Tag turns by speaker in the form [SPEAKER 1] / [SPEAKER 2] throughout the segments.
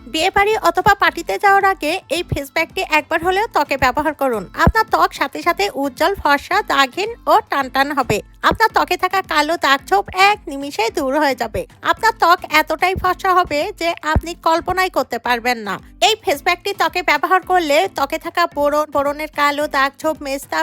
[SPEAKER 1] বিয়ে বাড়ি অথবা পার্টিতে যাওয়ার আগে এই ফেস প্যাকটি একবার হলেও ত্বকে ব্যবহার করুন। আপনার ত্বক সাথে সাথে উজ্জ্বল, ফর্সা, দাগহীন ও টানটান হবে। আপনার ত্বকে থাকা কালো দাগ ছোপ এক নিমিষেই দূর হয়ে যাবে। আপনার ত্বক এতটাই ফর্সা হবে যে আপনি কল্পনাই করতে পারবেন না। এই ফেস প্যাকটি ত্বকে ব্যবহার করলে ত্বকে থাকা ব্রণের কালো দাগ ছোপ,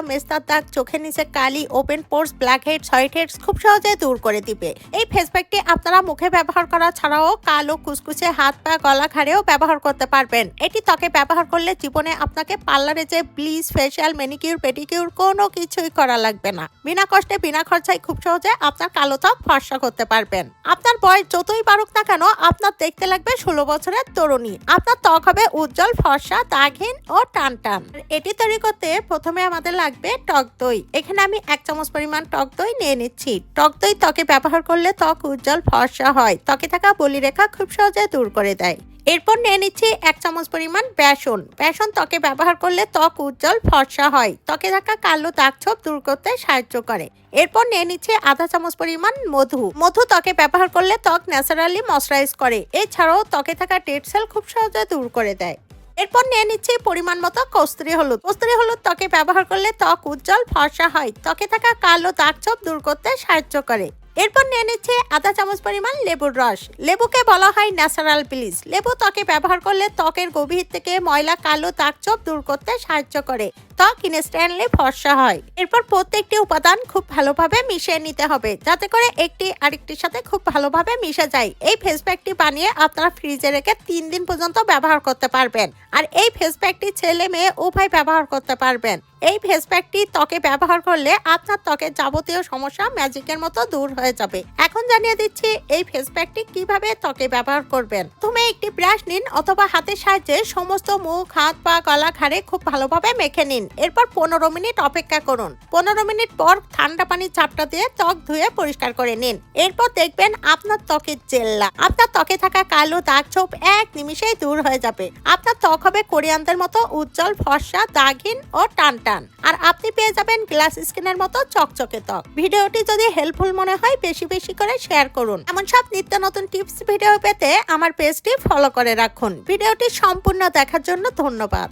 [SPEAKER 1] মেস্তার দাগ, চোখের নিচে কালি, open pores, blackheads, whiteheads খুব সহজে দূর করে দিবে। এই ফেস প্যাকটি আপনারা মুখে ব্যবহার করা ছাড়াও কালো কুচকুচে হাত পা, গলা, ঘাড়েও ব্যবহার করতে পারবেন। এটি ত্বকে ব্যবহার করলে জীবনে আপনাকে পার্লারে যে ব্লিচ, ফেশিয়াল, ম্যানিকিউর, পেডিকিউর কোনো কিছুই করা লাগবে না। বিনা কষ্টে, বিনা খরচায় খুব সহজে আপনার কালো ত্বক ফর্সা করতে পারবেন। আপনার বয়স যতই বাড়ুক না কেন, আপনার দেখতে লাগবে 16 বছরের তরুণী। আপনার ত্বক হবে উজ্জ্বল, ফর্সা, দাগহীন ও টানটান। এটি তৈরি করতে প্রথমে আমাদের লাগবে টক দই। এখানে আমি 1 চামচ পরিমাণ টক দই নিয়ে নিচ্ছি। টক দই ত্বকে ব্যবহার করলে ত্বক উজ্জ্বল, ফর্সা হয়। ত্বকে থাকা বলিরেখা খুব সহজে দূর করে দেয়। এরপর নিয়ে নিচ্ছি 1 চামচ পরিমাণ বেসন। বেসন ত্বকে ব্যবহার করলে ত্বক উজ্জ্বল, ফর্সা হয়। ত্বকে থাকা কালো দাগ ছোপ দূর করতে সাহায্য করে। এরপর নিয়ে নিচ্ছে আধা চামচ পরিমাণ মধু। মধু ত্বকে ব্যবহার করলে ত্বক ন্যাচারালি ময়শ্চারাইজ করে। এছাড়াও ত্বকে থাকা ডেড সেল খুব সহজে দূর করে দেয়। এরপর নিয়ে নিচ্ছি পরিমাণ মতো কস্তুরী হলুদ। কস্তুরী হলুদ ত্বকে ব্যবহার করলে ত্বক উজ্জ্বল, ফর্সা হয়। ত্বকে থাকা কালো দাগ ছোপ দূর করতে সাহায্য করে। এরপর নিয়ে নিচ্ছে আধা চামচ পরিমাণ লেবুর রস। লেবুকে বলা হয় ন্যাচারাল ব্লিচ। লেবু ত্বকে ব্যবহার করলে ত্বকের গভীর থেকে ময়লা, কালো দাগ ছোপ দূর করতে সাহায্য করে। ত্বক ইনস্ট্যান্টলি ফর্সা হয়। এরপর প্রত্যেকটি উপাদান খুব ভালোভাবে মিশিয়ে নিতে হবে, যাতে করে একটি আরেকটির সাথে খুব ভালোভাবে মিশে যায়। এই ফেস প্যাকটি বানিয়ে আপনারা ফ্রিজে রেখে 3 দিন পর্যন্ত ব্যবহার করতে পারবেন। আর এই ফেস প্যাকটি ছেলে মেয়ে উভয় ব্যবহার করতে পারবেন। এই ফেস প্যাকটি ত্বকে ব্যবহার করলে আপনার ত্বকের যাবতীয় সমস্যা ম্যাজিকের মতো দূর হয়ে যাবে। এখন জানিয়ে দিচ্ছি এই ফেস প্যাকটি কিভাবে ত্বকে ব্যবহার করবেন। প্রথমে একটি ব্রাশ নিন অথবা হাতের সাহায্যে সমস্ত মুখ, হাত পা, গলা, ঘাড়ে খুব ভালোভাবে মেখে নিন। এরপর 15 মিনিট অপেক্ষা করুন। 15 মিনিট পর ঠান্ডা পানির ঝাপটা দিয়ে ত্বক ধুয়ে পরিষ্কার করে নিন। এরপর দেখবেন আপনার ত্বকের জেল্লা। আপনার ত্বকে থাকা কালো দাগ ছোপ এক নিমিষেই দূর হয়ে যাবে। আপনার ত্বক হবে কোরিয়ানদের মতো উজ্জ্বল, ফর্সা, দাগহীন ও টানটান। আর আপনি পেয়ে যাবেন গ্লাস স্কিনের মতো চকচকে ত্বক। ভিডিওটি যদি হেল্পফুল মনে হয় বেশি বেশি করে শেয়ার করুন। এমন সব নিত্য নতুন টিপস ভিডিও পেতে আমার পেজটি ফলো করে রাখুন। ভিডিওটি সম্পূর্ণ দেখার জন্য ধন্যবাদ।